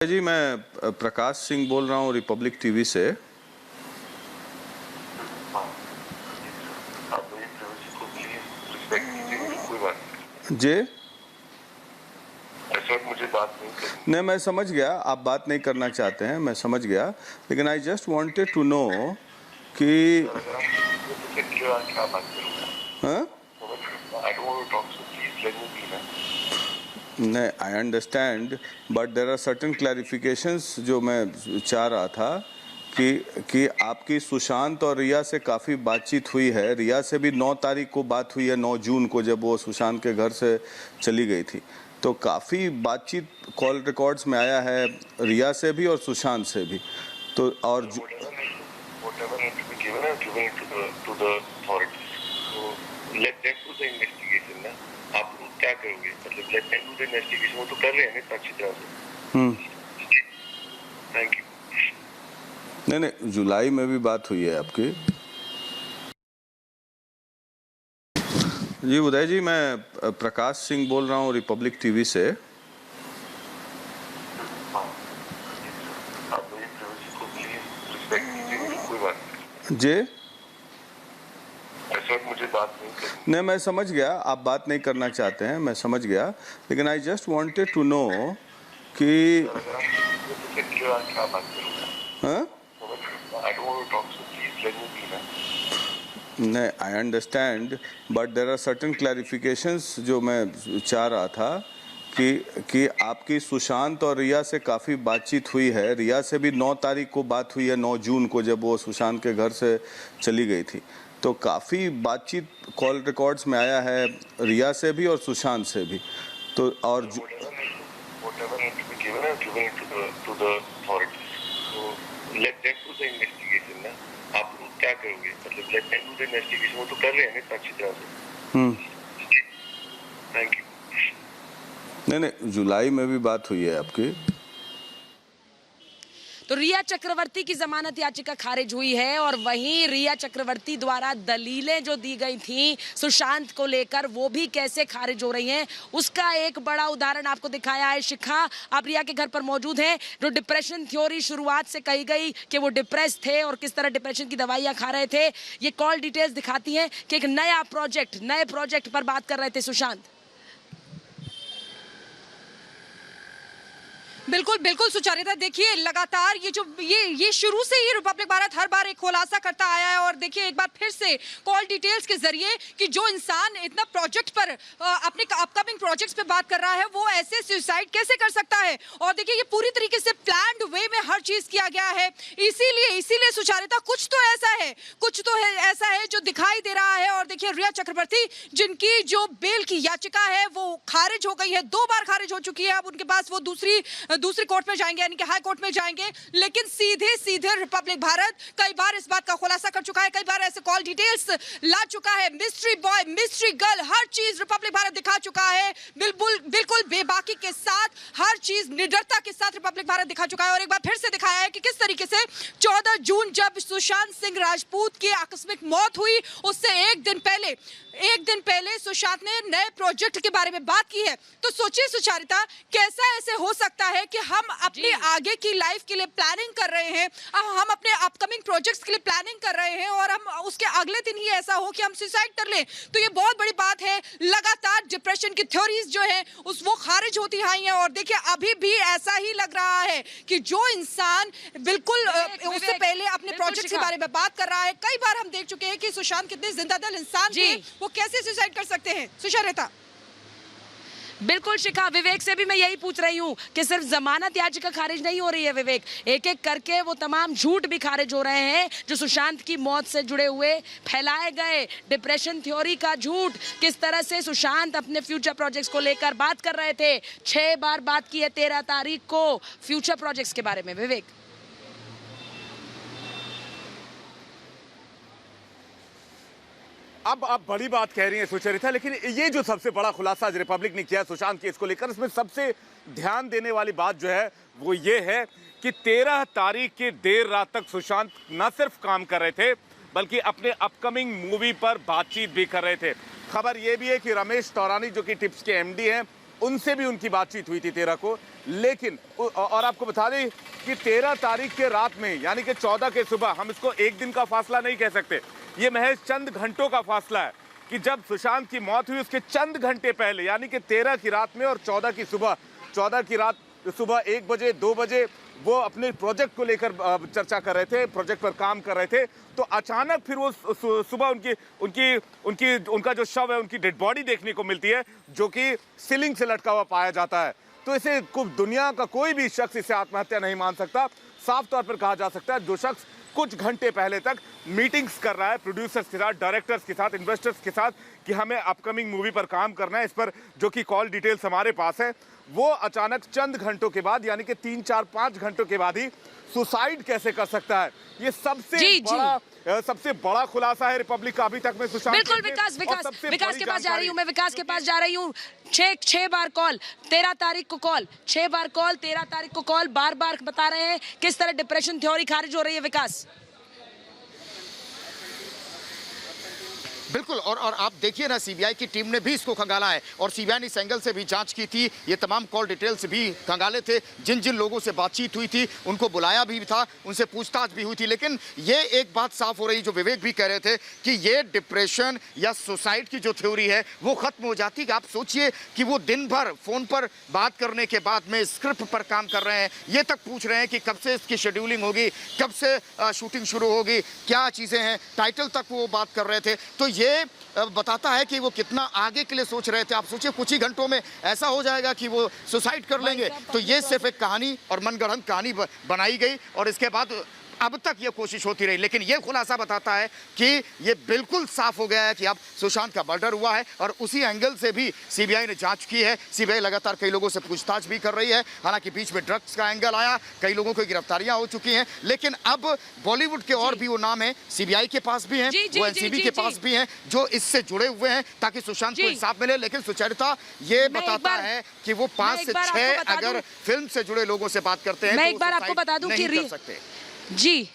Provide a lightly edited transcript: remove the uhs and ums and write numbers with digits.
जी, मैं प्रकाश सिंह बोल रहा हूँ रिपब्लिक टीवी से। जी मुझे बात नहीं, मैं समझ गया आप बात नहीं करना चाहते हैं, मैं समझ गया, लेकिन I just wanted to know कि क्या बात हाँ? नहीं, I understand, but there are certain clarifications जो मैं चाह रहा था कि आपकी सुशांत और रिया से काफ़ी बातचीत हुई है। रिया से भी 9 तारीख को बात हुई है, 9 जून को, जब वो सुशांत के घर से चली गई थी। तो काफ़ी बातचीत कॉल रिकॉर्ड्स में आया है, रिया से भी और सुशांत से भी। तो और आप क्या करोगे? मतलब let them do the investigation, वो तो कर रहे हैं ना अच्छी तरह से। Thank you. नहीं, जुलाई में भी बात हुई है आपकी। जी उदय जी, मैं प्रकाश सिंह बोल रहा हूँ रिपब्लिक टीवी से। जी मुझे बात नहीं, मैं समझ गया आप बात नहीं करना चाहते हैं, मैं समझ गया, लेकिन I just wanted to know कि क्या बात हाँ? नहीं, I understand, but there are certain clarifications जो मैं चाह रहा था कि आपकी सुशांत और रिया से काफ़ी बातचीत हुई है। रिया से भी 9 तारीख को बात हुई है, 9 जून को, जब वो सुशांत के घर से चली गई थी। तो काफ़ी बातचीत कॉल रिकॉर्ड्स में आया है, रिया से भी और सुशांत से भी। तो और आप क्या करोगे? मतलब let them do the investigation, वो तो कर रहे हैं ना अच्छी तरह से। Thank you. नहीं, जुलाई में भी बात हुई है आपकी। तो रिया चक्रवर्ती की जमानत याचिका खारिज हुई है और वहीं रिया चक्रवर्ती द्वारा दलीलें जो दी गई थी सुशांत को लेकर, वो भी कैसे खारिज हो रही हैं, उसका एक बड़ा उदाहरण आपको दिखाया है। शिखा, आप रिया के घर पर मौजूद हैं। जो डिप्रेशन थ्योरी शुरुआत से कही गई कि वो डिप्रेस थे और किस तरह डिप्रेशन की दवाइयां खा रहे थे, ये कॉल डिटेल्स दिखाती हैं कि एक नए प्रोजेक्ट पर बात कर रहे थे सुशांत। बिल्कुल बिल्कुल सुचारिता, देखिए लगातार ये शुरू से ही रिपब्लिक भारत हर बार एक खुलासा करता आया है और देखिए एक बार फिर से कॉल डिटेल्स के जरिए कि जो इंसान इतना प्रोजेक्ट पर अपने अपकमिंग प्रोजेक्ट्स पे बात कर रहा है वो ऐसे सुसाइड कैसे कर सकता है। और देखिए ये पूरी तरीके से प्लान्ड वे में हर चीज किया गया है। इसीलिए सुचारिता कुछ तो ऐसा है जो दिखाई दे रहा है। और देखिए रिया चक्रवर्ती, जिनकी जो बेल की याचिका है वो खारिज हो गई है, 2 बार खारिज हो चुकी है। अब उनके पास वो दूसरी कोर्ट में जाएंगे, यानी कि हाई कोर्ट में जाएंगे, लेकिन सीधे रिपब्लिक भारत कई बार इस बात का खुलासा कर चुका है, कई बार ऐसे कॉल डिटेल्स ला चुका है। मिस्ट्री बॉय, मिस्ट्री गर्ल, हर चीज रिपब्लिक भारत दिखा चुका है। बिल्कुल बेबाकी के साथ, हर चीज निडरता के साथ रिपब्लिक भारत दिखा चुका है। और एक बार फिर से दिखाया है कि किस तरीके से 14 जून जब सुशांत सिंह राजपूत की आकस्मिक मौत हुई, उससे एक दिन पहले सुशांत ने नए प्रोजेक्ट के बारे में बात की है। तो सोचिए सुचारिता, कैसा ऐसे हो सकता है कि हम अपने आगे की लाइफ के लिए प्लानिंग कर रहे हैं, हम अपने अपकमिंग प्रोजेक्ट्स के लिए प्लानिंग कर रहे हैं और हम उसके अगले दिन ही ऐसा हो कि हम सुसाइड कर लें। तो ये बहुत बड़ी बात है। लगातार डिप्रेशन की थ्योरीज जो है वो खारिज होती आई हैं और देखिए अभी भी ऐसा ही लग रहा है कि जो इंसान बिल्कुल उससे पहले अपने प्रोजेक्ट के बारे में बात कर रहा है, कई बार हम देख चुके हैं कि सुशांत कितने जिंदादिल इंसान थे, वो कैसे सुसाइड कर सकते हैं। सुचारिता, बिल्कुल शिखा, विवेक से भी मैं यही पूछ रही हूँ कि सिर्फ जमानत याचिका खारिज नहीं हो रही है विवेक, एक एक करके वो तमाम झूठ भी खारिज हो रहे हैं जो सुशांत की मौत से जुड़े हुए फैलाए गए डिप्रेशन थ्योरी का झूठ, किस तरह से सुशांत अपने फ्यूचर प्रोजेक्ट्स को लेकर बात कर रहे थे। 6 बार बात की है 13 तारीख को फ्यूचर प्रोजेक्ट्स के बारे में। विवेक, अब आप बड़ी बात कह रही हैं सुचरिता, लेकिन ये जो सबसे बड़ा खुलासा आज रिपब्लिक ने किया सुशांत केस को लेकर, इसमें सबसे ध्यान देने वाली बात जो है वो ये है कि 13 तारीख की देर रात तक सुशांत न सिर्फ काम कर रहे थे बल्कि अपने अपकमिंग मूवी पर बातचीत भी कर रहे थे। खबर ये भी है कि रमेश तौरानी जो कि टिप्स के एमडी हैं, उनसे भी उनकी बातचीत हुई थी 13 को। लेकिन और आपको बता दें कि 13 तारीख के रात में यानी कि 14 के सुबह, हम इसको एक दिन का फासला नहीं कह सकते, ये महज चंद घंटों का फासला है कि जब सुशांत की मौत हुई उसके चंद घंटे पहले यानी कि 13 की रात में और 14 की सुबह, 14 की रात सुबह 1 बजे 2 बजे वो अपने प्रोजेक्ट को लेकर चर्चा कर रहे थे, प्रोजेक्ट पर काम कर रहे थे, तो अचानक फिर वो सुबह उनका जो शव है, उनकी डेड बॉडी देखने को मिलती है जो कि सीलिंग से लटका हुआ पाया जाता है। तो इसे दुनिया का कोई भी शख्स इसे आत्महत्या नहीं मान सकता। साफ तौर पर कहा जा सकता है जो शख्स कुछ घंटे पहले तक मीटिंग्स कर रहा है प्रोड्यूसर्स के साथ, डायरेक्टर्स के साथ, इन्वेस्टर्स के साथ कि हमें अपकमिंग मूवी पर काम करना है, इस पर जो कि कॉल डिटेल्स हमारे पास है, वो अचानक चंद घंटों के बाद यानी कि 3, 4, 5 घंटों के बाद ही सुसाइड कैसे कर सकता है, ये सबसे बड़ा खुलासा है रिपब्लिक का अभी तक में सुशांत। बिल्कुल विकास के पास जा रही हूँ मैं, विकास के पास जा रही हूँ। 6 बार कॉल, 13 तारीख को कॉल, 6 बार कॉल, 13 तारीख को कॉल, बार बार बता रहे हैं किस तरह डिप्रेशन थ्योरी खारिज हो रही है। विकास बिल्कुल, और आप देखिए ना, सीबीआई की टीम ने भी इसको खंगाला है और सीबीआई ने इस एंगल से भी जांच की थी, ये तमाम कॉल डिटेल्स भी खंगाले थे, जिन जिन लोगों से बातचीत हुई थी उनको बुलाया भी था, उनसे पूछताछ भी हुई थी। लेकिन ये एक बात साफ हो रही, जो विवेक भी कह रहे थे कि ये डिप्रेशन या सुसाइड की जो थ्योरी है वो खत्म हो जाती। आप सोचिए कि वो दिन भर फोन पर बात करने के बाद में स्क्रिप्ट पर काम कर रहे हैं, ये तक पूछ रहे हैं कि कब से इसकी शेड्यूलिंग होगी, कब से शूटिंग शुरू होगी, क्या चीजें हैं, टाइटल तक वो बात कर रहे थे। तो ये बताता है कि वो कितना आगे के लिए सोच रहे थे। आप सोचिए कुछ ही घंटों में ऐसा हो जाएगा कि वो सुसाइड कर लेंगे। तो ये सिर्फ एक कहानी और मनगढ़ंत कहानी बनाई गई और इसके बाद अब तक ये कोशिश होती रही। लेकिन ये खुलासा बताता है कि ये बिल्कुल साफ हो गया है कि अब सुशांत का मर्डर हुआ है और उसी एंगल से भी सीबीआई ने जांच की है। सीबीआई लगातार कई लोगों से पूछताछ भी कर रही है। हालांकि बीच में ड्रग्स का एंगल आया, कई लोगों की गिरफ्तारियां हो चुकी हैं, लेकिन अब बॉलीवुड के और भी वो नाम है, सीबीआई के पास भी हैं, वो एनसीबी के पास भी हैं, जो इससे जुड़े हुए हैं ताकि सुशांत को इंसाफ मिले। लेकिन सुचरिता ये बताता है कि वो 5 से 6 अगर फिल्म से जुड़े लोगों से बात करते हैं मैं तो एक बार आपको बता दूं कि नहीं कर सकते। जी